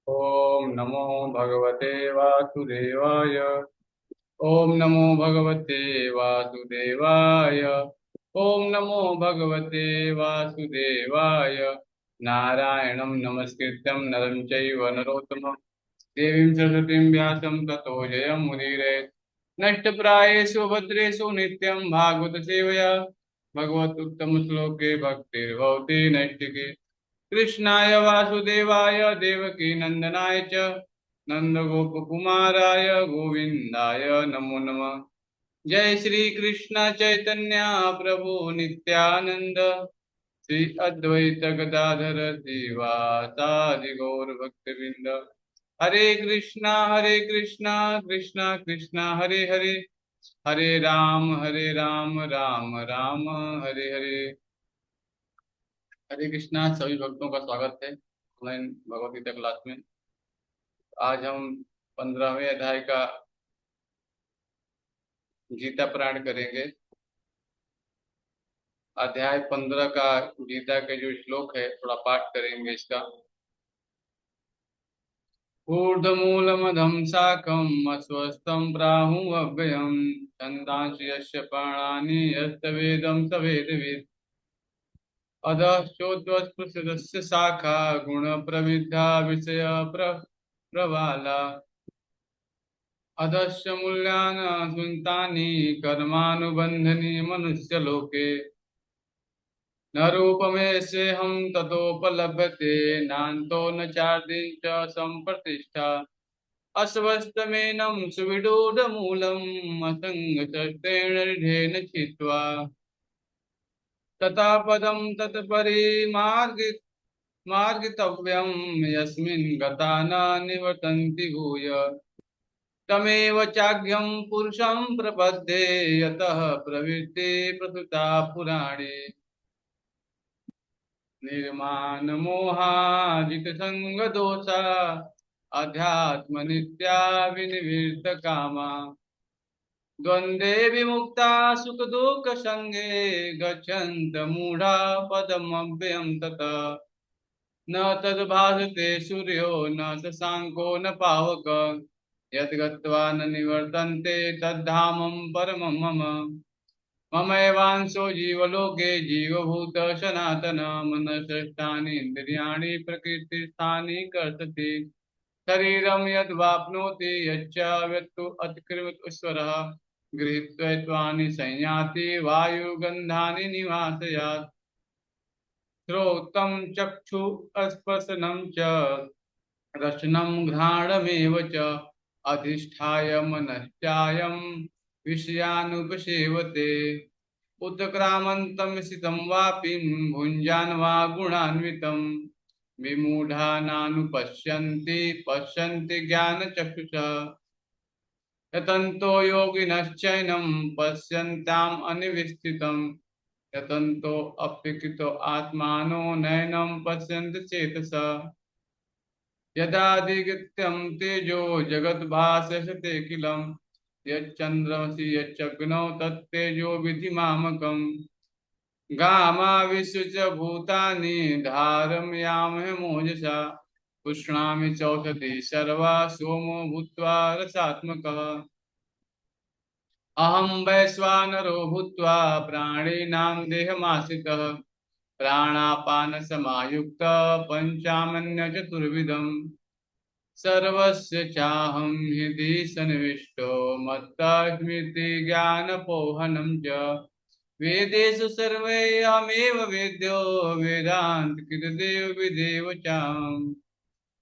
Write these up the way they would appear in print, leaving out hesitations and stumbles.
ओम नमो भगवते वासुदेवाय। ओम नमो भगवते वासुदेवाय। ओम नमो भगवते वासुदेवाय। नारायणं नमस्कृत्यं नरं चैव नरोत्तमं देवीं सरस्वतीं व्यासं ततो जयमुदीरये। नष्टप्रायेषु भद्रेषु नित्यं भागवत सेवया भगवदुत्तमश्लोके भक्तिर्भवति नैष्टिके। कृष्णाय वासुदेवाय देवकी नंदनाय च नंदगोपकुमाराय गोविंदाय नमो नमः। जय श्री कृष्ण चैतन्य प्रभु नित्यानंद श्री अद्वैत गदाधर श्रीवासादि गौर भक्तवृंद। हरे कृष्णा कृष्णा कृष्णा हरे हरे। हरे राम राम राम हरे हरे। हरे कृष्णा सभी भक्तों का स्वागत है ऑनलाइन भगवत गीता क्लास में। आज हम 15वें अध्याय का गीता पारायण करेंगे। अध्याय 15 का गीता के जो श्लोक है थोड़ा पाठ करेंगे इसका। ऊर्ध्वमूलमधम शाकम् अस्वस्थं प्राहुमव्ययम् छन्दांसि यस्य पर्णानि यस्तवेदं स वेदवित्। अधश्चोद्वस्पृशस्य शाखा गुणप्रविद्धा विषय प्रवाला। अधश्च मूल्यानि सुन्तानि कर्मानुबन्धनि मनुष्यलोके। न रूपमेषेऽहं ततोपलभ्यते नान्तो न चार्दिं च सम्प्रतिष्ठा। अस्वस्थमेनं सुविडूढमूलम् असङ्गशस्त्रेण दृढेन छित्त्वा। तथा पदं मार्गितव्यं यस्मिन् गता न निवर्तन्ति भूय। तमेव चाज्ञं पुरुषं प्रपद्ये यतः प्रवृत्ति प्रसुता पुराणे। निर्मानमोहाजितसङ्गदोषा अध्यात्मनित्या विनिवृत्तकामा। द्वन्द्वे विमुक्ता सुखदुःखसङ्गे गच्छन्तमूढा पदमव्ययं ततः। न तद्भासते सूर्यो न शशाङ्को न पावक यद्गत्वा न निवर्तन्ते तद्धामं परमं मम। ममैवांशो जीवलोके जीवभूत सनातन मनसष्ठानि इन्द्रियाणि प्रकृतिस्थानि कर्षति। शरीरं यद्वाप्नोति यच्च व्यक्तु अतिकृत ईश्वरः गृहीत्वैत्वानि संयाति वायुगन्धानि निवासयात्। श्रोत्रं चक्षु स्पर्शनं च रसनं घ्राणमेव च अधिष्ठाय मनश्चायं विषयानुपसेवते। उत्क्रामन्तं स्थितं वापि भुञ्जान् वा गुणान्वितं विमूढा नानुपश्यन्ति पश्यन्ति ज्ञानचक्षुषा। यतन्तो योगिनश्चैनं पश्यन्ताम् अनिविष्टितं यतन्तो अप्यकृतो आत्मानो नैनं पश्यन्ति चेतसा। यदाधिगत्यं तेजो जगद्भासयतेऽखिलं यच्चन्द्रमसि यच्चग्नौ तत्तेजो विधिमामकम्। गामाविश्य च भूतानि धारयाम्यहमोजसा पुष्णामि चौषधि सर्वा सोमो भूत्वा रसात्मकः। अहं वैश्वानरो भूत्वा प्राणिनां देहमाश्रितः प्राणापानसमायुक्त पञ्चामन्यचतुर्विधम्। सर्वस्य चाहं हृदि सन्निविष्टो मत्तः ज्ञानपोहनं च। वेदेषु सर्वैरहमेव वेद्यो वेदान्तकृतदेव विदेव चाहम्।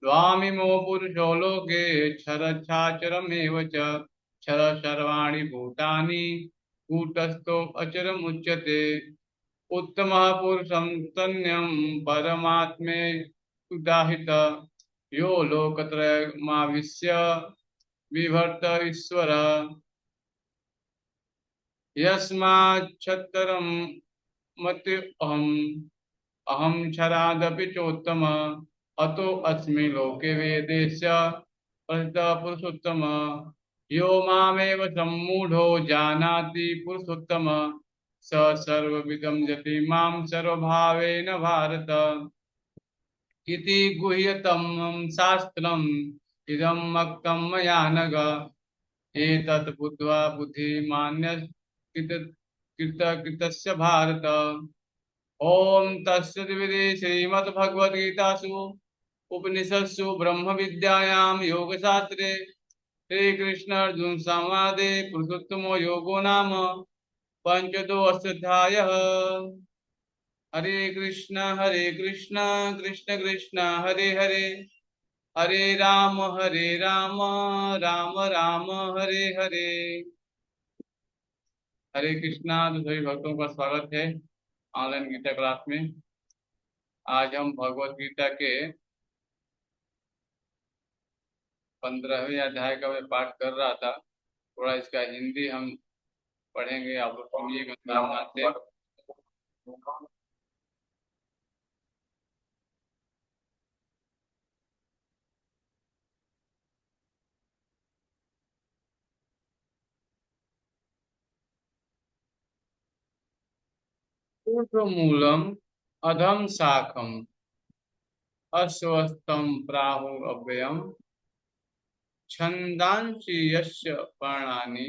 स्वामिमो पुरुषो लोके क्षरच्छाचरमेव च क्षर सर्वाणि भूतानि कूटस्थो अचरमुच्यते। उत्तमः पुरुषं तन्यं परमात्मे उदाहित यो लोकत्रयमाविश्य बिभर्त ईश्वर। यस्माच्छत्रं मति अहं क्षरादपि चोत्तम अतो अस्मि लोके वेदेश प्रसिद्धः पुरुषोत्तम। यो मामेव सम्मूढ़ो जानाति पुरुषोत्तम स सर्वविदं जति मां सर्वभावेन भारत। इति गुह्यतमं शास्त्रम् इदं मक्तं मया नघ एतत् बुद्ध्वा बुद्धिमान्य कृतस्य भारत। ओम तत्सदिति श्रीमद्भगवद्गीतासु उपनिषत्सु ब्रह्म विद्यायां योगशास्त्रे श्री कृष्ण अर्जुन संवादे पुरुषोत्तमो योगो नाम पंचदोऽध्यायः। हरे कृष्ण कृष्ण कृष्ण हरे हरे, हरे राम राम राम हरे हरे। हरे कृष्णा। तो सभी भक्तों का स्वागत है ऑनलाइन गीता क्लास में। आज हम भगवत गीता के 15वें अध्याय का मैं पाठ कर रहा था। थोड़ा इसका हिंदी हम पढ़ेंगे, आप लोग सुनिएगा ध्यान से। मूलम अधम शाखम अस्वस्थम प्राहुरव्ययम छंदांसि यस्य पर्णानि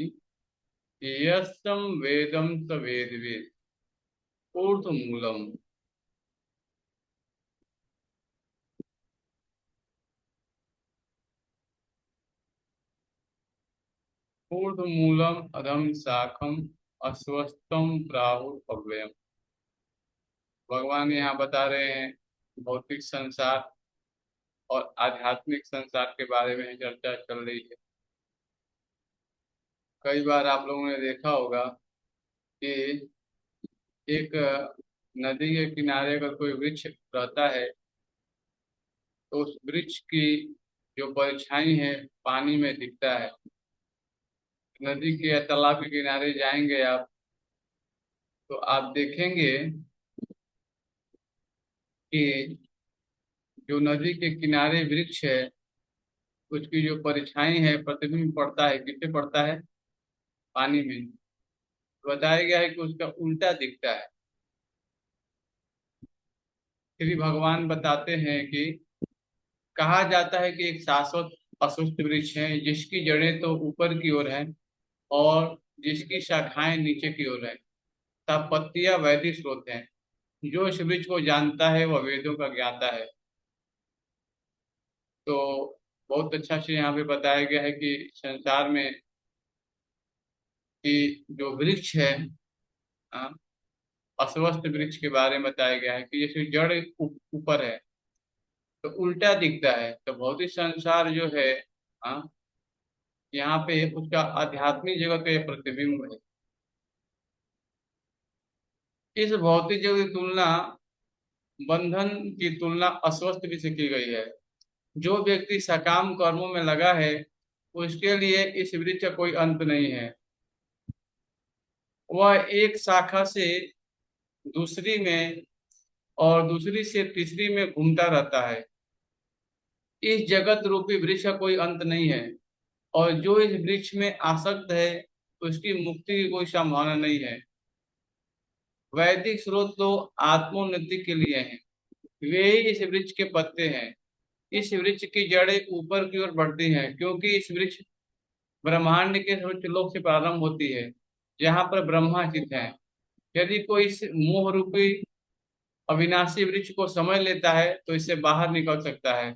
यस्तं वेदं स वेदवित्। ऊर्ध्वमूलम। ऊर्ध्वमूलम अधम शाखम अस्वस्थम प्राहुरव्ययम। भगवान यहाँ बता रहे हैं भौतिक संसार और आध्यात्मिक संसार के बारे में चर्चा चल रही है। कई बार आप लोगों ने देखा होगा कि एक नदी के किनारे अगर कोई वृक्ष रहता है तो उस वृक्ष की जो परछाई है पानी में दिखता है। नदी के या तालाब के किनारे जाएंगे आप तो आप देखेंगे कि जो नदी के किनारे वृक्ष है उसकी जो परछाई है प्रतिबिंब पड़ता है, किससे पड़ता है? पानी में। बताया गया है कि उसका उल्टा दिखता है। श्री भगवान बताते हैं कि कहा जाता है कि एक शाश्वत अशुष्ट वृक्ष है जिसकी जड़ें तो ऊपर की ओर है और जिसकी शाखाएं नीचे की ओर है, तब पत्तियां वैदिक स्रोत हैं। जो इस वृक्ष को जानता है वह वेदों का ज्ञाता है। तो बहुत अच्छा से यहाँ पे बताया गया है कि संसार में कि जो वृक्ष है, हाँ, अस्वस्थ वृक्ष के बारे में बताया गया है कि जैसे जड़ ऊपर है तो उल्टा दिखता है। तो भौतिक संसार जो है, हाँ, यहाँ पे उसका आध्यात्मिक जगत का ये प्रतिबिंब है। इस भौतिक जगत की तुलना, बंधन की तुलना अस्वस्थ भी से की गई है। जो व्यक्ति सकाम कर्मों में लगा है उसके लिए इस वृक्ष का कोई अंत नहीं है। वह एक शाखा से दूसरी में और दूसरी से तीसरी में घूमता रहता है। इस जगत रूपी वृक्ष का कोई अंत नहीं है और जो इस वृक्ष में आसक्त है उसकी मुक्ति की कोई संभावना नहीं है। वैदिक स्रोत तो आत्मोन्नति के लिए हैं। वे ही इस वृक्ष के पत्ते हैं। इस वृक्ष की जड़ें ऊपर की ओर बढ़ती हैं क्योंकि इस वृक्ष ब्रह्मांड के सर्वोच्च लोक से प्रारंभ होती है जहाँ पर ब्रह्मा स्थित है। यदि कोई इस मोह रूपी अविनाशी वृक्ष को समझ लेता है तो इससे बाहर निकल सकता है।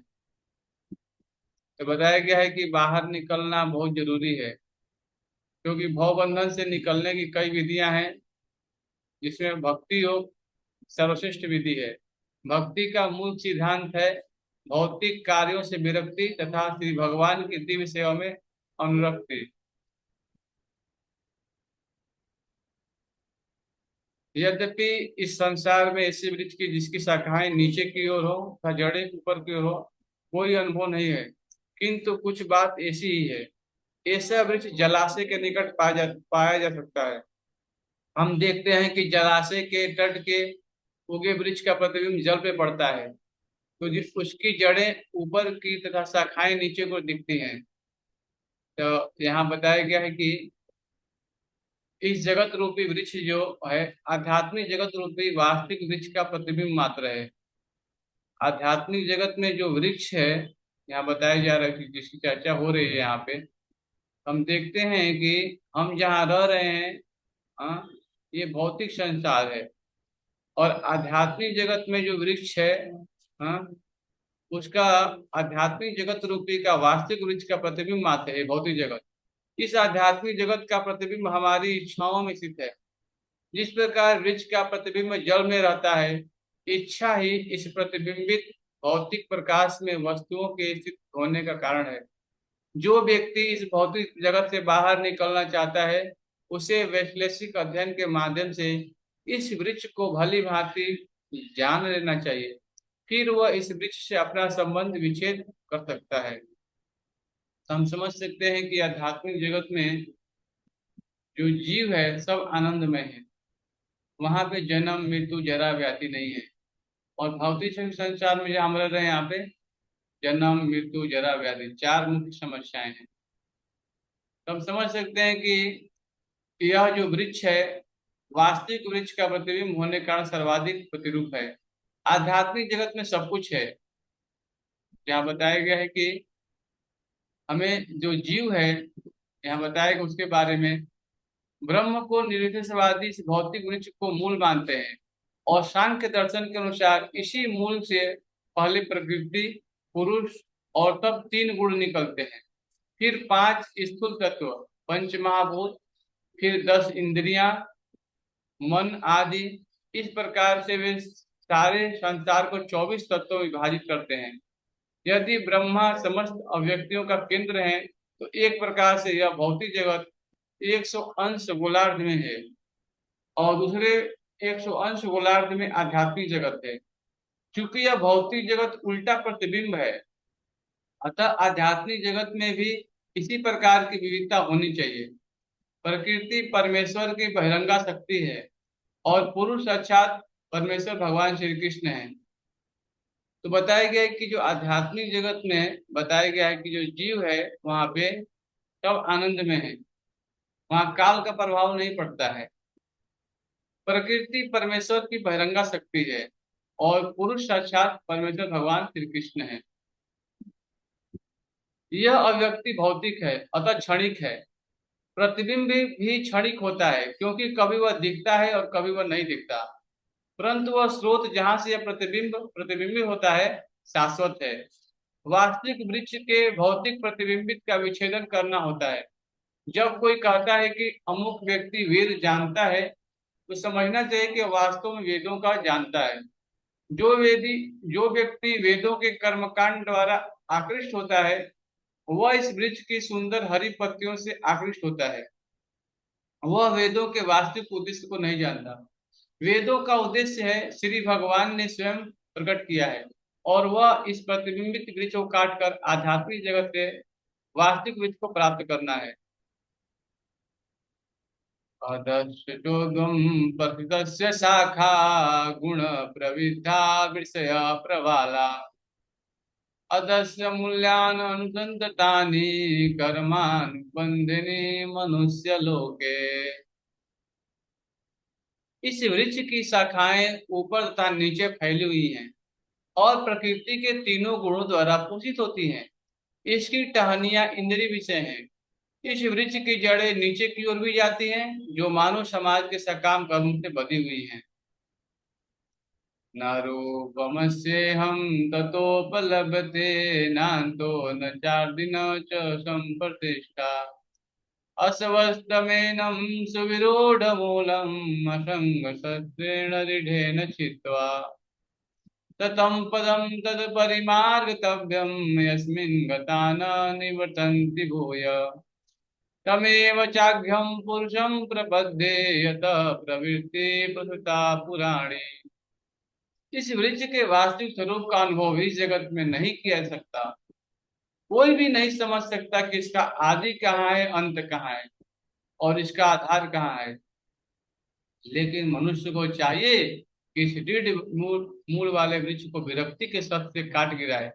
तो बताया गया है कि बाहर निकलना बहुत जरूरी है क्योंकि भव बंधन से निकलने की कई विधियां हैं जिसमें भक्ति योग सर्वश्रेष्ठ विधि है। भक्ति का मूल सिद्धांत है भौतिक कार्यों से विरक्ति तथा श्री भगवान की दिव्य सेवा में अनुरक्ति। यद्यपि इस संसार में ऐसे वृक्ष की जिसकी शाखाएं नीचे की ओर हो तथा जड़ें ऊपर की ओर हो कोई अनुभव नहीं है, किंतु कुछ बात ऐसी ही है। ऐसा वृक्ष जलाशय के निकट पाया जा सकता है। हम देखते हैं कि जलाशय के तट के उगे वृक्ष का प्रतिबिंब जल पे पड़ता है तो जिस उसकी जड़ें ऊपर की तथा शाखाएं नीचे को दिखती हैं। तो यहाँ बताया गया है कि इस जगत रूपी वृक्ष जो है आध्यात्मिक जगत रूपी वास्तविक वृक्ष का प्रतिबिंब मात्र है। आध्यात्मिक जगत में जो वृक्ष है, यहाँ बताया जा रहा है कि जिसकी चर्चा हो रही है यहाँ पे, हम देखते हैं कि हम जहाँ रह रहे हैं, हाँ, ये भौतिक संसार है। और आध्यात्मिक जगत में जो वृक्ष है, हाँ, उसका आध्यात्मिक जगत रूपी का वास्तविक वृक्ष का प्रतिबिंब मात्र है भौतिक जगत। इस आध्यात्मिक जगत का प्रतिबिंब हमारी इच्छाओं में स्थित है। जिस प्रकार वृक्ष का प्रतिबिंब जल में रहता है, इच्छा ही इस प्रतिबिंबित भौतिक प्रकाश में वस्तुओं के स्थित होने का कारण है। जो व्यक्ति इस भौतिक जगत से बाहर निकलना चाहता है, उसे वैश्लेषिक अध्ययन के माध्यम से इस वृक्ष को भली भांति जान लेना चाहिए। फिर वह इस वृक्ष से अपना संबंध विच्छेद कर सकता है। तो हम समझ सकते हैं कि आध्यात्मिक जगत में जो जीव है सब आनंदमय है। वहां पे जन्म मृत्यु जरा व्याधि नहीं है। और भौतिक संसार में जो हम रह रहे हैं, यहाँ पे जन्म मृत्यु जरा व्याधि चार मुख्य समस्याएं हैं। तो हम समझ सकते हैं कि यह जो वृक्ष है, वास्तविक वृक्ष का प्रतिबिंब होने के कारण सर्वाधिक प्रतिरूप है। आध्यात्मिक जगत में सब कुछ है। यहाँ बताया गया है कि हमें जो जीव है, यहाँ बताया गया उसके बारे में, ब्रह्म को निरीश्वरवादी इस भौतिक वृक्ष को मूल मानते हैं। और सांख्य दर्शन के अनुसार इसी मूल से पहले प्रकृति, पुरुष और तब तीन गुण निकलते हैं। फिर पांच स्थूल तत्व, पंच महाभूत, फिर 10 इंद्रियां, मन आदि। इस प्रकार से वे सारे संसार को 24 तत्वों में विभाजित करते हैं। यदि ब्रह्मा समस्त अव्यक्तियों का केंद्र है, तो एक प्रकार से यह भौतिक जगत 100 अंश गोलार्ध में है और दूसरे 100 अंश गोलार्ध में आध्यात्मिक जगत है। क्योंकि यह भौतिक जगत उल्टा प्रतिबिंब है, अतः आध्यात्मिक जगत में भी इसी प्रकार की विविधता होनी चाहिए। प्रकृति परमेश्वर की बहिरंगा शक्ति है और पुरुष साक्षात परमेश्वर भगवान श्री कृष्ण है। तो बताया गया है कि जो आध्यात्मिक जगत में बताया गया है कि जो जीव है वहां पे सब आनंद में है। वहां काल का प्रभाव नहीं पड़ता है। प्रकृति परमेश्वर की बहिरंगा शक्ति है और पुरुष साक्षात परमेश्वर भगवान श्री कृष्ण है। यह अव्यक्ति भौतिक है, अतः क्षणिक है। प्रतिबिंब भी क्षणिक होता है, क्योंकि कभी वह दिखता है और कभी वह नहीं दिखता। परंतु वह स्रोत जहां से यह प्रतिबिंबित होता है शाश्वत है। वास्तविक वृक्ष के भौतिक प्रतिबिंबित का विच्छेदन करना होता है। जब कोई कहता है कि अमुक व्यक्ति वेद जानता है, तो समझना चाहिए कि वास्तव में वेदों का जानता है। जो व्यक्ति वेदों के कर्मकांड द्वारा आकृष्ट होता है, वह इस वृक्ष की सुंदर हरी पत्तियों से आकृष्ट होता है। वह वेदों के वास्तविक उद्देश्य को नहीं जानता। वेदों का उद्देश्य है श्री भगवान ने स्वयं प्रकट किया है, और वह इस प्रतिबिंबित वृक्ष को काटकर आध्यात्मिक जगत से वास्तविक वृक्ष को प्राप्त करना है। अदर्शोगम प्रथितस्य शाखा गुण प्रविद्धा विषय प्रवाला अदस्य मूल्यान अनुसंततानि कर्मानुबंधिनी मनुष्य लोके। इस वृक्ष की शाखाएं ऊपर तथा नीचे फैली हुई हैं और प्रकृति के तीनों गुणों द्वारा पोषित होती हैं। इसकी टहनियां इंद्रिय विषय हैं। इस वृक्ष की जड़ें नीचे की ओर भी जाती हैं, जो मानव समाज के सकाम कर्म से बधी हुई हैं। न रूपमस्येहं ततोपलभ्यते नान्तो न चार्दिन च संप्रतिष्ठा अस्वस्थमेनं सुविरूढमूलम् असङ्गशस्त्रेण दृढेन छित्त्वा ततं पदं तत्परिमार्गतव्यं यस्मिन् गता न निवर्तन्ति भूय तमेव चाघ्यं पुरुषं प्रपद्ये यतः प्रवृत्ति प्रसुता पुराणी। इस वृक्ष के वास्तविक स्वरूप का अनुभव इस जगत में नहीं किया जा सकता। कोई भी नहीं समझ सकता कि इसका आदि कहाँ है, अंत कहाँ है और इसका आधार कहाँ है। लेकिन मनुष्य को चाहिए कि इस दृढ़ मूल वाले वृक्ष को विरक्ति के शब्द से काट गिराए।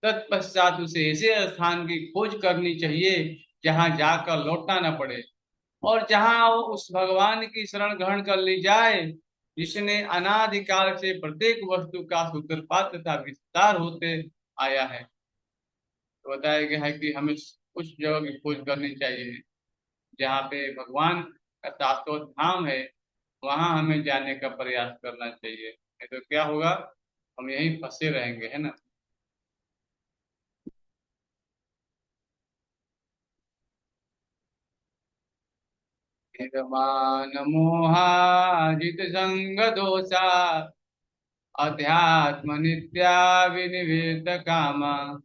तत्पश्चात उसे ऐसे स्थान की खोज करनी चाहिए जहां जाकर लौटना न पड़े, और जहां उस भगवान की शरण ग्रहण कर ली जाए, जिसने अनादिकाल से प्रत्येक वस्तु का सूत्रपात तथा विस्तार होते आया है। तो बताया गया है कि हमें उस जगह की खोज करनी चाहिए जहाँ पे भगवान का शाश्वत धाम है, वहां हमें जाने का प्रयास करना चाहिए, नहीं तो क्या होगा, हम यहीं फंसे रहेंगे, है ना। निर्माण मोहाजित संग दोषा अध्यात्म नित्या विनिवेद कामा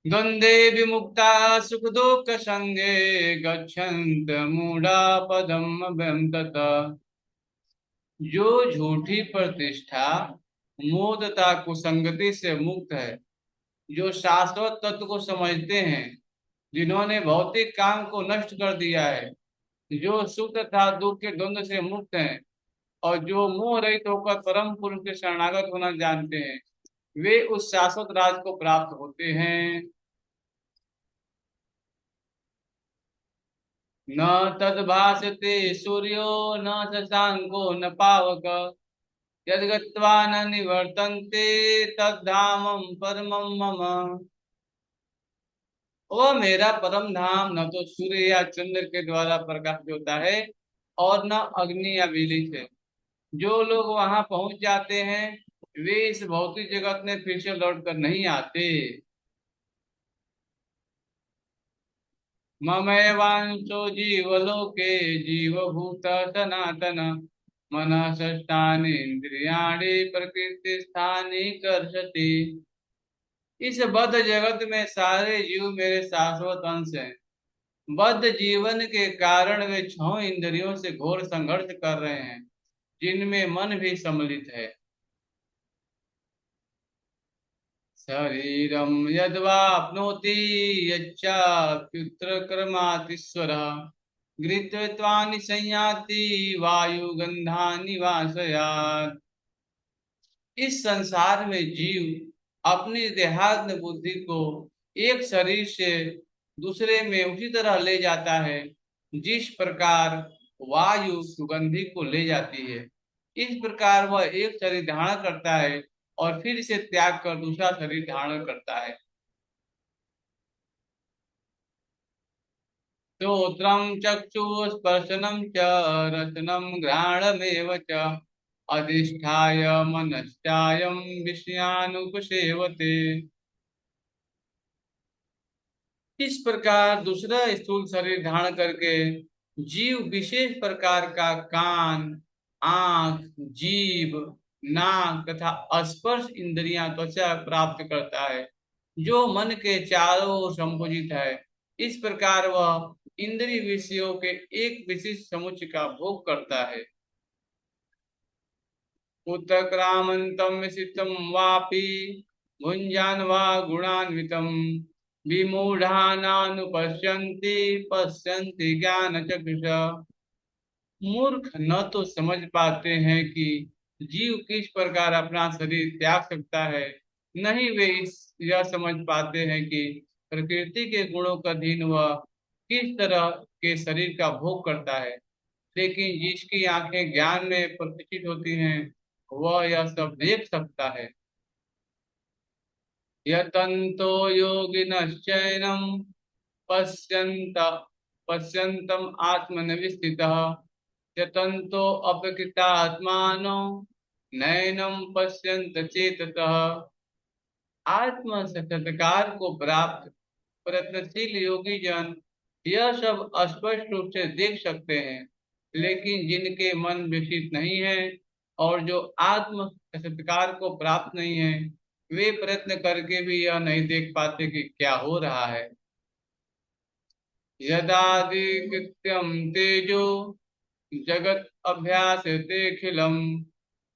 द्वंद्वे विमुक्ता सुख दुख संगे गच्छन्त मूढ़ा पदम अभ्यं तत। जो झूठी प्रतिष्ठा मोह तथा कुसंगति से मुक्त है, जो शाश्वत तत्व को समझते हैं, जिन्होंने भौतिक काम को नष्ट कर दिया है, जो सुख तथा दुख के द्वंद्व से मुक्त हैं और जो मोह रहित होकर परम पुरुष के शरणागत होना जानते हैं, वे उस शाश्वत राज को प्राप्त होते हैं। न तद्भासते सूर्यो न शशांको न पावक यद्गत्वा न निवर्तन्ते तद्धामं परमं मम। वह मेरा परम धाम न तो सूर्य या चंद्र के द्वारा प्रकाशित होता है और न अग्नि या बिजली से। जो लोग वहां पहुंच जाते हैं, वे इस भौतिक जगत में फिर से लौट कर नहीं आते। ममैवांशो जीवलोके जीवभूत सनातन मनः षष्ठानीन्द्रियाणि प्रकृति स्थानी कर्षति। इस बद्ध जगत में सारे जीव मेरे शाश्वत अंश हैं। बद्ध जीवन के कारण वे छह इंद्रियों से घोर संघर्ष कर रहे हैं, जिनमें मन भी सम्मिलित है। शरीरम यद्वाप्नोति यच्चाप्युत्क्रमातीश्वरः गृहीत्वा निशय्याति वायुगंधानि वाशयात्। इस संसार में जीव अपनी देहात्म बुद्धि को एक शरीर से दूसरे में उसी तरह ले जाता है जिस प्रकार वायु सुगंधि को ले जाती है। इस प्रकार वह एक शरीर धारण करता है और फिर इसे त्याग कर दूसरा शरीर धारण करता है। श्रोत्रम चक्षुस्पर्शनम च रसनम घ्राणमेव च अधिष्ठाय मनश्चायं विषयानुपसेवते। इस प्रकार दूसरा स्थूल शरीर धारण करके जीव विशेष प्रकार का कान, आंख, जीभ, नाक तथा स्पर्श इंद्रियां त्वचा प्राप्त करता है, जो मन के चारों ओर संपुजित है। इस प्रकार वह इंद्रिय विषयों के एक विशिष्ट समुच्चय का भोग करता है। उत्क्रामन्तं विशिष्टं वापि भुञ्जान वा गुणान्वितं विमूढ़ानानुपश्यन्ति पश्यन्ति ज्ञानचक्षुषा। मूर्ख न तो समझ पाते हैं कि जीव किस प्रकार अपना शरीर त्याग सकता है, न ही वे इस यह समझ पाते हैं कि प्रकृति के गुणों का अधीन वह किस तरह के शरीर का भोग करता है। लेकिन जिसकी आंखें ज्ञान में प्रतिष्ठित होती हैं, वह यह सब देख सकता है। यतन्तो योगिनश्चैनं पश्यन्त पश्यन्तम् आत्मनविस्थितः यतन्तो अपकृतात्मानो नैनं पश्यन्त चेततः। आत्म साक्षात्कार को प्राप्त प्रयत्नशील योगी जन यह सब स्पष्ट रूप से देख सकते हैं, लेकिन जिनके मन विकसित नहीं है और जो आत्म साक्षात्कार को प्राप्त नहीं है, वे प्रयत्न करके भी यह नहीं देख पाते कि क्या हो रहा है। यदादिकृत्यम तेजो जगत अभ्यास तेखिलम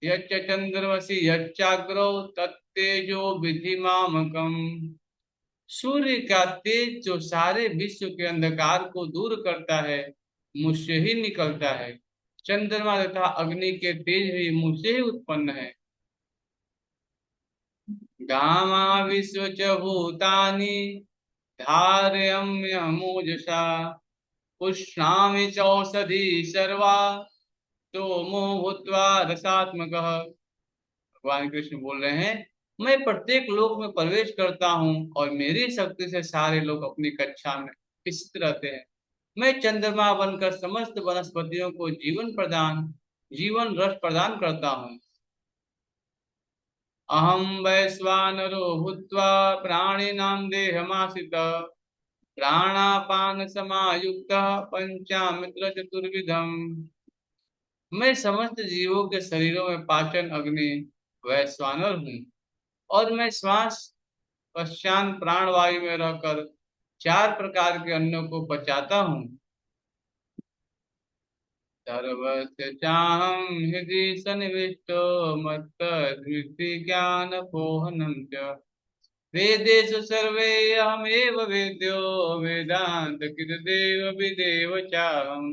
यच्च चंद्रमसि यच्चाग्रौ तत्तेजो विधि मामकम। सूर्य का तेज जो सारे विश्व के अंधकार को दूर करता है, मुझसे ही निकलता है। चंद्रमा तथा अग्नि के तेज भी मुझसे ही उत्पन्न है। गामा विश्व च भूतानि धारयम्यमूजसा पुष्णामि चौषधि सर्वा सोमो भूत्वा रसात्मकः। भगवान कृष्ण बोल रहे हैं, मैं प्रत्येक लोक में प्रवेश करता हूँ और मेरी शक्ति से सारे लोग अपनी कक्षा में स्थित रहते हैं। मैं चंद्रमा बनकर समस्त वनस्पतियों को जीवन रस प्रदान करता हूँ। अहम वैश्वानरो भूत्वा प्राणिनां देहमाश्रितः प्राणापान समायुक्त पंचामृत चतुर्विधम। मैं समस्त जीवों के शरीरों में पाचन अग्नि वैश्वानर हूँ, और मैं श्वास पश्चात प्राणवायु में रहकर चार प्रकार के अन्नों को पचाता हूँ। सर्वस्य चाहं हृदि सन्निविष्टो मत्तद्विद्धि ज्ञानपोहनं च। वेदेषु सर्वे अहमेव वेद्यो वेदान्तकृतदेव विदेव चाहम्।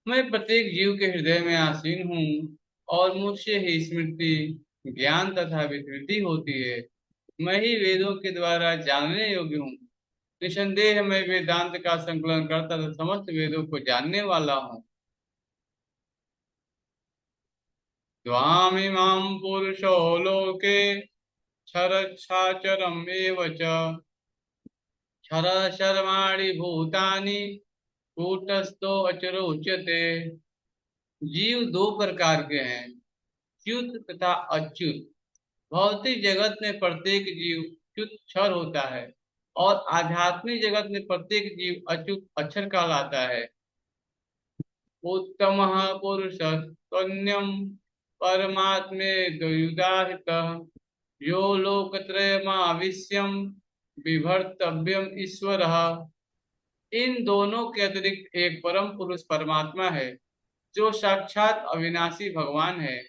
मैं प्रत्येक जीव के हृदय में आसीन हूँ और मुझसे ही स्मृति ज्ञान तथा विस्मृति होती है। मैं ही वेदों के द्वारा जानने योग्य हूँ। निसंदेह मैं वेदांत का संकलन करता था समस्त वेदों को जानने वाला हूँ। त्वामिमां पुरुषो लोके क्षरच्छाचरम् एव च क्षर शर्माणि भूतानि कूटस्थो अचरो उच्यते। जीव दो प्रकार के हैं, च्युत तथा अच्युत। भौतिक जगत में प्रत्येक जीव च्युत क्षर होता है और आध्यात्मिक जगत में प्रत्येक जीव अच्युत अक्षर कहलाता है। उत्तम पुरुष तन्यम परमात्मे द्वयुदाहित यो लोकत्रयमाविश्यम बिभर्तव्यम ईश्वर। इन दोनों के अतिरिक्त एक परम पुरुष परमात्मा है जो साक्षात अविनाशी भगवान है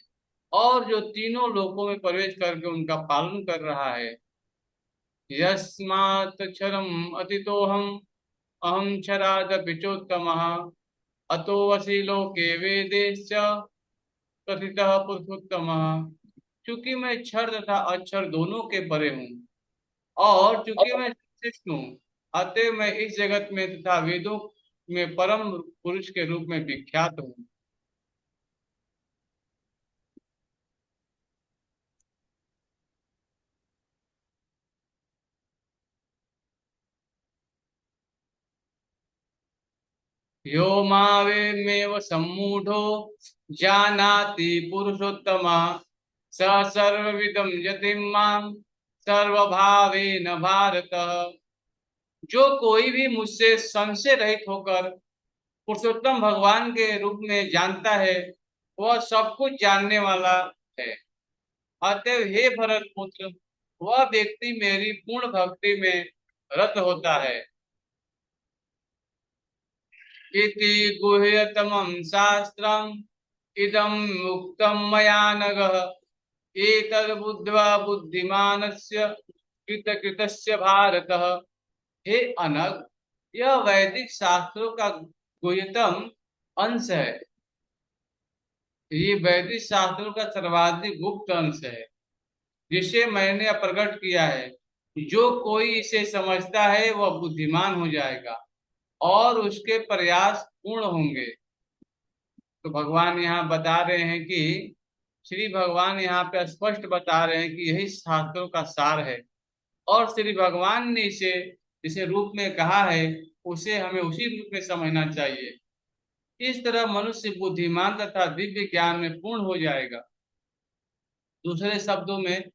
और जो तीनों लोकों में प्रवेश करके उनका पालन कर रहा है। यस्मात् क्षरम अतितोहम अहम क्षरादपि चोत्तमः अतो वसी लोके वेदेश्च प्रथितः पुरुषोत्तमः। चूंकि मैं क्षर तथा अक्षर दोनों के परे हूँ और चूंकि मैं श्रेष्ठ हूँ, अतः मैं इस जगत में तथा वेदों में परम पुरुष के रूप में विख्यात हूँ। यो मावेमेव सम्मूढ़ो जानाति पुरुषोत्तमा स सर्वविदं यतिं मां सर्वभावेन भारत। जो कोई भी मुझसे संशय रहित होकर पुरुषोत्तम भगवान के रूप में जानता है, वह सब कुछ जानने वाला है। अतएव हे भरत पुत्र, वह व्यक्ति मेरी पूर्ण भक्ति में रत होता है। इति गुह्यतमं शास्त्रम् इदं मुक्तं मया नघ एतद्बुद्ध्वा बुद्धिमानस्य कृतकृतस्य भारत। हे अनग, यह वैदिक शास्त्रों का गुह्यतम अंश है। ये वैदिक शास्त्रों का सर्वाधिक गुप्त अंश है जिसे मैंने प्रकट किया है। जो कोई इसे समझता है वह बुद्धिमान हो जाएगा और उसके प्रयास पूर्ण होंगे। तो भगवान यहाँ बता रहे हैं कि श्री भगवान यहाँ पे स्पष्ट बता रहे हैं कि यही शास्त्रों का सार है और श्री भगवान ने इसे जिसे रूप में कहा है उसे हमें उसी रूप में समझना चाहिए। इस तरह मनुष्य बुद्धिमान तथा दिव्य ज्ञान में पूर्ण हो जाएगा। दूसरे शब्दों में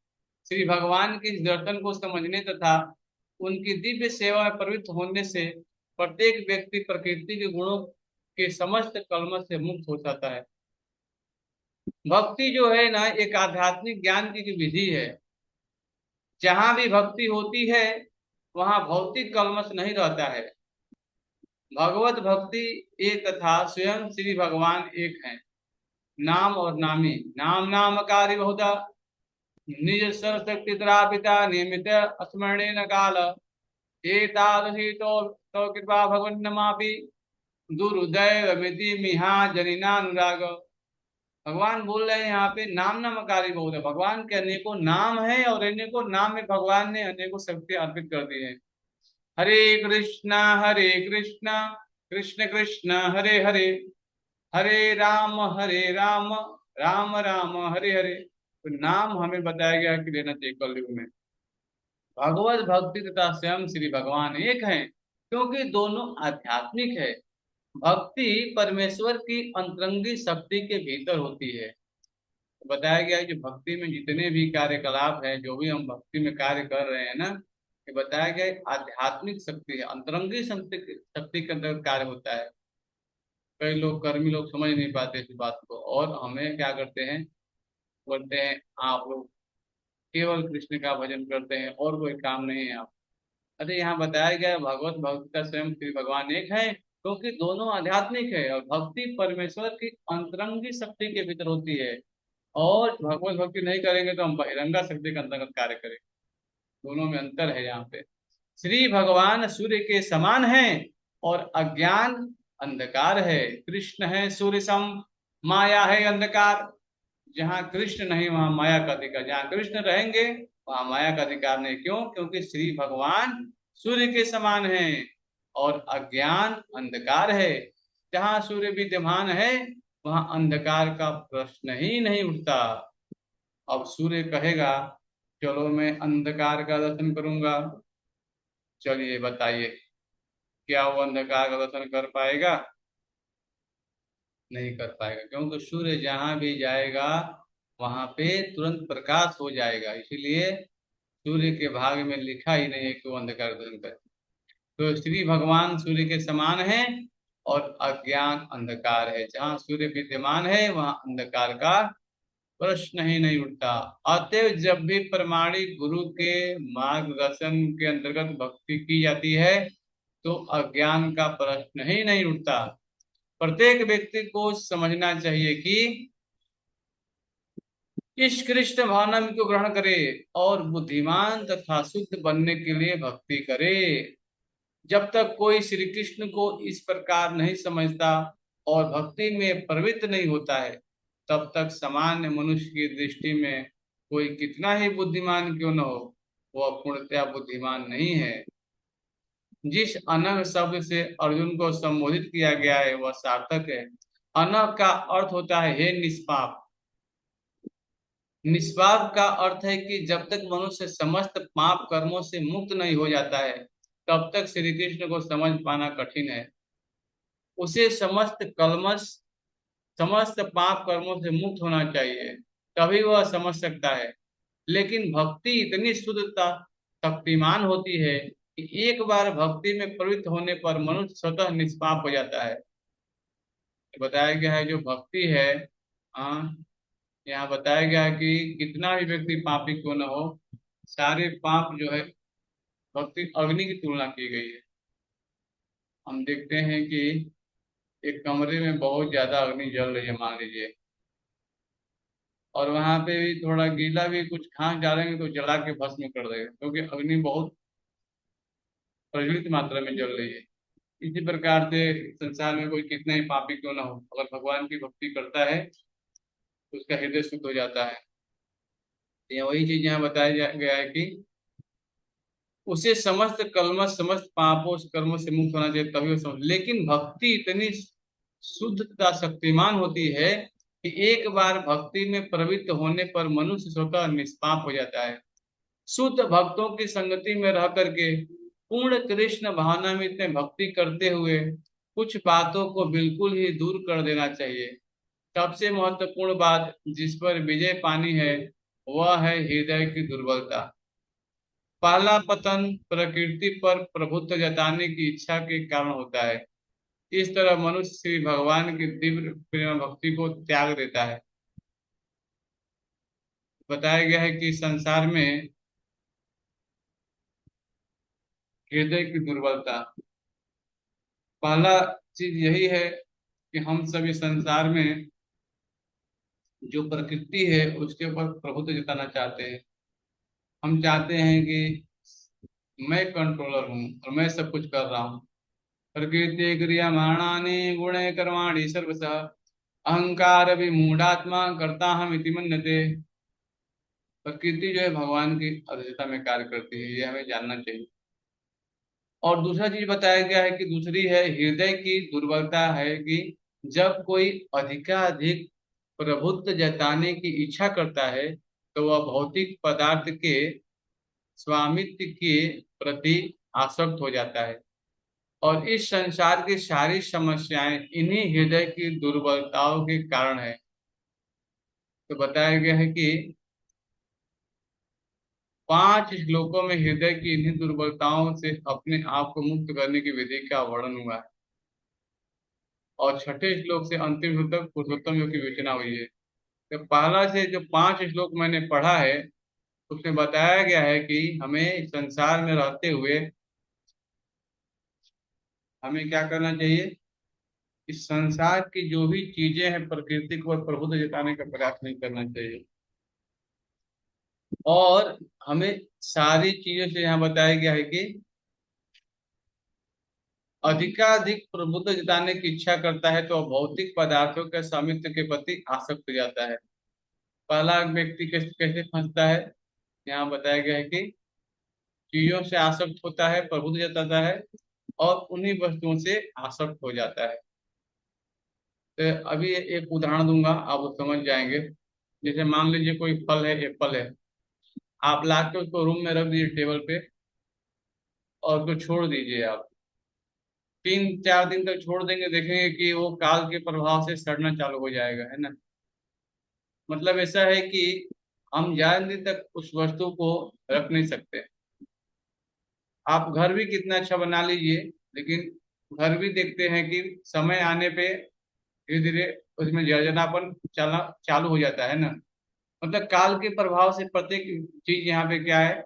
श्री भगवान के इस दर्शन को समझने तथा उनकी दिव्य सेवा में प्रवृत्त होने से प्रत्येक व्यक्ति प्रकृति के गुणों के समस्त कलमश से मुक्त हो जाता है। भक्ति जो है ना, एक आध्यात्मिक ज्ञान की विधि है। जहां भी भक्ति होती है वहां भौतिक कलमश नहीं रहता है। भगवत भक्ति एक तथा स्वयं श्री भगवान एक हैं। नाम और नामी नाम नामकारी बहुधा निज सरशक्ति पिता नियमित स्मरणेन काल एतादृशी तो कृपा भगवन् नमापि दुरुदय मिति मिहा जनिनानुराग। भगवान बोल रहे हैं यहाँ पे नाम नामकारी बहुत है। भगवान के अनेकों नाम है और अनेकों नाम में भगवान ने अनेकों शक्ति अर्पित कर दी है। हरे कृष्णा कृष्ण कृष्ण हरे हरे हरे राम राम राम हरे हरे। तो नाम हमें बताया गया कि लेना चाहिए कलयुग में। भगवत भक्ति तथा स्वयं श्री भगवान एक हैं, क्योंकि दोनों आध्यात्मिक है। भक्ति परमेश्वर की अंतरंगी शक्ति के भीतर होती है। तो बताया गया है कि भक्ति में जितने भी कार्यकलाप हैं, जो भी हम भक्ति में कार्य कर रहे हैं ना, ये बताया गया है आध्यात्मिक शक्ति है, अंतरंगी शक्ति शक्ति के अंदर कार्य होता है। कई लोग कर्मी लोग समझ नहीं पाते इस बात को, और हमें क्या करते हैं, बोलते हैं आप लोग केवल कृष्ण का भजन करते हैं और कोई काम नहीं है आप। अरे यहाँ बताया गया है, भगवत भक्ति का स्वयं श्री भगवान एक है, क्योंकि दोनों आध्यात्मिक है, और भक्ति परमेश्वर की अंतरंगी शक्ति के भीतर होती है। और भगवत भक्ति नहीं करेंगे तो हम बहिरंगा शक्ति के अंतर्गत कार्य करेंगे। दोनों में अंतर है यहाँ पे। श्री भगवान सूर्य के समान है और अज्ञान अंधकार है। कृष्ण है सूर्य सम, माया है अंधकार। जहाँ कृष्ण नहीं वहां माया का अधिकार, जहाँ कृष्ण रहेंगे वहां माया का अधिकार नहीं। क्यों? क्योंकि श्री भगवान सूर्य के समान है और अज्ञान अंधकार है। जहाँ सूर्य विद्यमान है वहां अंधकार का प्रश्न ही नहीं उठता। अब सूर्य कहेगा चलो मैं अंधकार का दर्शन करूंगा, चलिए बताइए क्या वो अंधकार का दर्शन कर पाएगा? नहीं कर पाएगा, क्योंकि सूर्य जहां भी जाएगा वहां पे तुरंत प्रकाश हो जाएगा। इसीलिए सूर्य के भाग में लिखा ही नहीं है कि वो अंधकार दर्शन करे। तो श्री भगवान सूर्य के समान है और अज्ञान अंधकार है। जहाँ सूर्य विद्यमान है वहां अंधकार का प्रश्न ही नहीं उठता। अतएव जब भी प्रमाणिक गुरु के मार्गदर्शन के अंतर्गत भक्ति की जाती है तो अज्ञान का प्रश्न ही नहीं उठता। प्रत्येक व्यक्ति को समझना चाहिए कि इस कृष्ण भावनाम को ग्रहण करे और बुद्धिमान तथा शुद्ध बनने के लिए भक्ति करे। जब तक कोई श्री कृष्ण को इस प्रकार नहीं समझता और भक्ति में प्रवृत्त नहीं होता है, तब तक सामान्य मनुष्य की दृष्टि में कोई कितना ही बुद्धिमान क्यों न हो, वह पूर्णतया बुद्धिमान नहीं है। जिस अनग शब्द से अर्जुन को संबोधित किया गया है वह सार्थक है। अनग का अर्थ होता है हे निष्पाप। निष्पाप का अर्थ है कि जब तक मनुष्य समस्त पाप कर्मों से मुक्त नहीं हो जाता है तब तक श्री कृष्ण को समझ पाना कठिन है। उसे समस्त पाप कर्मों से मुक्त होना चाहिए, तभी वह समझ सकता है। लेकिन भक्ति इतनी शुद्धता शक्तिमान होती है कि एक बार भक्ति में प्रवृत्त होने पर मनुष्य स्वतः निष्पाप हो जाता है। बताया गया है जो भक्ति है, हाँ, यहाँ बताया गया है कि कितना भी व्यक्ति पापी क्यों न हो, सारे पाप जो है भक्ति अग्नि की तुलना की गई है। हम देखते हैं कि एक कमरे में बहुत ज्यादा अग्नि जल रही है मान लीजिए, और वहां पे भी थोड़ा गीला भी कुछ खास डालेंगे तो जला के भस्म कर देगा, क्योंकि अग्नि बहुत प्रज्वलित मात्रा में जल रही है। इसी प्रकार से संसार में कोई कितना ही पापी क्यों ना हो, अगर भगवान की भक्ति करता है तो उसका हृदय शुद्ध हो जाता है। तो ये वही चीज यहाँ बताया गया है कि उसे समस्त कलमश समस्त पापों कर्मों से मुक्त होना चाहिए, तभी वो समझ। लेकिन भक्ति इतनी शुद्ध तथा शक्तिमान होती है कि एक बार भक्ति में प्रवृत्त होने पर मनुष्य स्वतः निष्पाप हो जाता है। शुद्ध भक्तों की संगति में रह करके पूर्ण कृष्ण भावना में इतने भक्ति करते हुए कुछ बातों को बिल्कुल ही दूर कर देना चाहिए। सबसे महत्वपूर्ण बात जिस पर विजय पानी है वह है हृदय की दुर्बलता। पहला पतन प्रकृति पर प्रभुत्व जताने की इच्छा के कारण होता है। इस तरह मनुष्य श्री भगवान की दिव्य प्रेम भक्ति को त्याग देता है। बताया गया है कि संसार में हृदय की दुर्बलता, पहला चीज यही है कि हम सभी संसार में जो प्रकृति है उसके ऊपर प्रभुत्व जताना चाहते हैं। हम चाहते हैं कि मैं कंट्रोलर हूँ और मैं सब कुछ कर रहा हूँ। प्रकृति क्रियमाणानि गुणे कर्माणि सर्वशः अहंकार विमूढ़ात्मा करता हम इति मन्यते। प्रकृति जो है भगवान की अध्यक्षता में कार्य करती है, ये हमें जानना चाहिए। और दूसरा चीज बताया गया है कि दूसरी है हृदय की दुर्बलता है कि जब कोई अधिकाधिक प्रभुत्व जताने की इच्छा करता है तो वह भौतिक पदार्थ के स्वामित्व के प्रति आसक्त हो जाता है। और इस संसार की सारी समस्याएं इन्हीं हृदय की दुर्बलताओं के कारण है। तो बताया गया है कि 5 श्लोकों में हृदय की इन्हीं दुर्बलताओं से अपने आप को मुक्त करने की विधि का वर्णन हुआ है। और छठे श्लोक से अंतिम श्लोक तक पुरुषोत्तम योग की विवेचना हुई है। तो पहला से जो 5 श्लोक मैंने पढ़ा है उसमें बताया गया है कि हमें संसार में रहते हुए हमें क्या करना चाहिए। इस संसार की जो भी चीजें हैं प्रकृति को प्रभुत्व जताने का प्रयास नहीं करना चाहिए। और हमें सारी चीजों से यहाँ बताया गया है कि अधिकाधिक प्रभुत्व जताने की इच्छा करता है तो भौतिक पदार्थों के स्वामित्व के प्रति आसक्त हो जाता है। पहला व्यक्ति कैसे कैसे फंसता है, यहाँ बताया गया है कि चीजों से आसक्त होता है, प्रभुत्व जताता है और उन्हीं वस्तुओं से आसक्त हो जाता है। तो अभी एक उदाहरण दूंगा, आप वो समझ जाएंगे। जैसे मान लीजिए कोई फल है, एप्पल है, आप ला के उसको रूम में रख दीजिए टेबल पे और उसको छोड़ दीजिए आप। 3-4 दिन तक छोड़ देंगे, देखेंगे कि वो काल के प्रभाव से सड़ना चालू हो जाएगा, है ना। मतलब ऐसा है कि हम ज्यादा दिन तक उस वस्तु को रख नहीं सकते। आप घर भी कितना अच्छा बना लीजिए, लेकिन घर भी देखते हैं कि समय आने पे धीरे धीरे उसमें जर्जनापन चला चालू हो जाता है ना। मतलब काल के प्रभाव से प्रत्येक चीज यहाँ पे क्या है,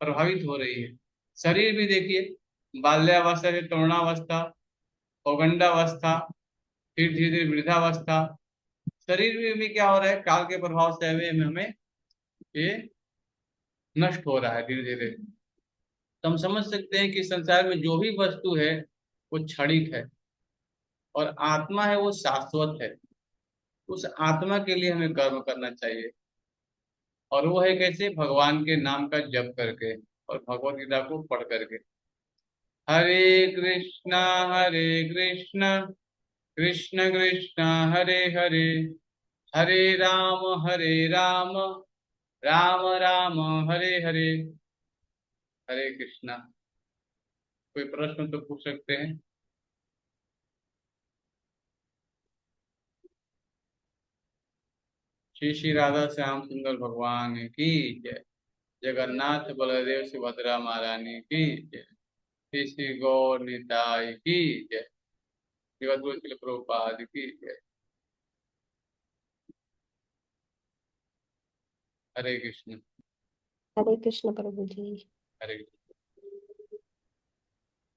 प्रभावित हो रही है। शरीर भी देखिए, बाल्यावस्था से तरुणावस्था, पौगंडावस्था, फिर धीरे धीरे वृद्धावस्था, शरीर में भी क्या हो रहा है, काल के प्रभाव से हमें हमें ये नष्ट हो रहा है धीरे धीरे। तो हम समझ सकते हैं कि संसार में जो भी वस्तु है वो क्षणिक है और आत्मा है वो शाश्वत है। उस आत्मा के लिए हमें कर्म करना चाहिए। और वो है कैसे, भगवान के नाम का जप करके और भगवत गीता को पढ़ करके। हरे कृष्णा कृष्ण कृष्ण हरे हरे, हरे राम राम राम हरे हरे। हरे कृष्णा। कोई प्रश्न तो पूछ सकते हैं। श्री श्री राधा श्याम सुंदर भगवान की जय। जगन्नाथ बलदेव सुभद्रा महारानी की जय। श्री श्री गौर निताई की जय। जगत गुरु श्रील प्रभुपाद की जय। हरे कृष्ण। हरे कृष्ण प्रभु जी। हरे कृष्ण।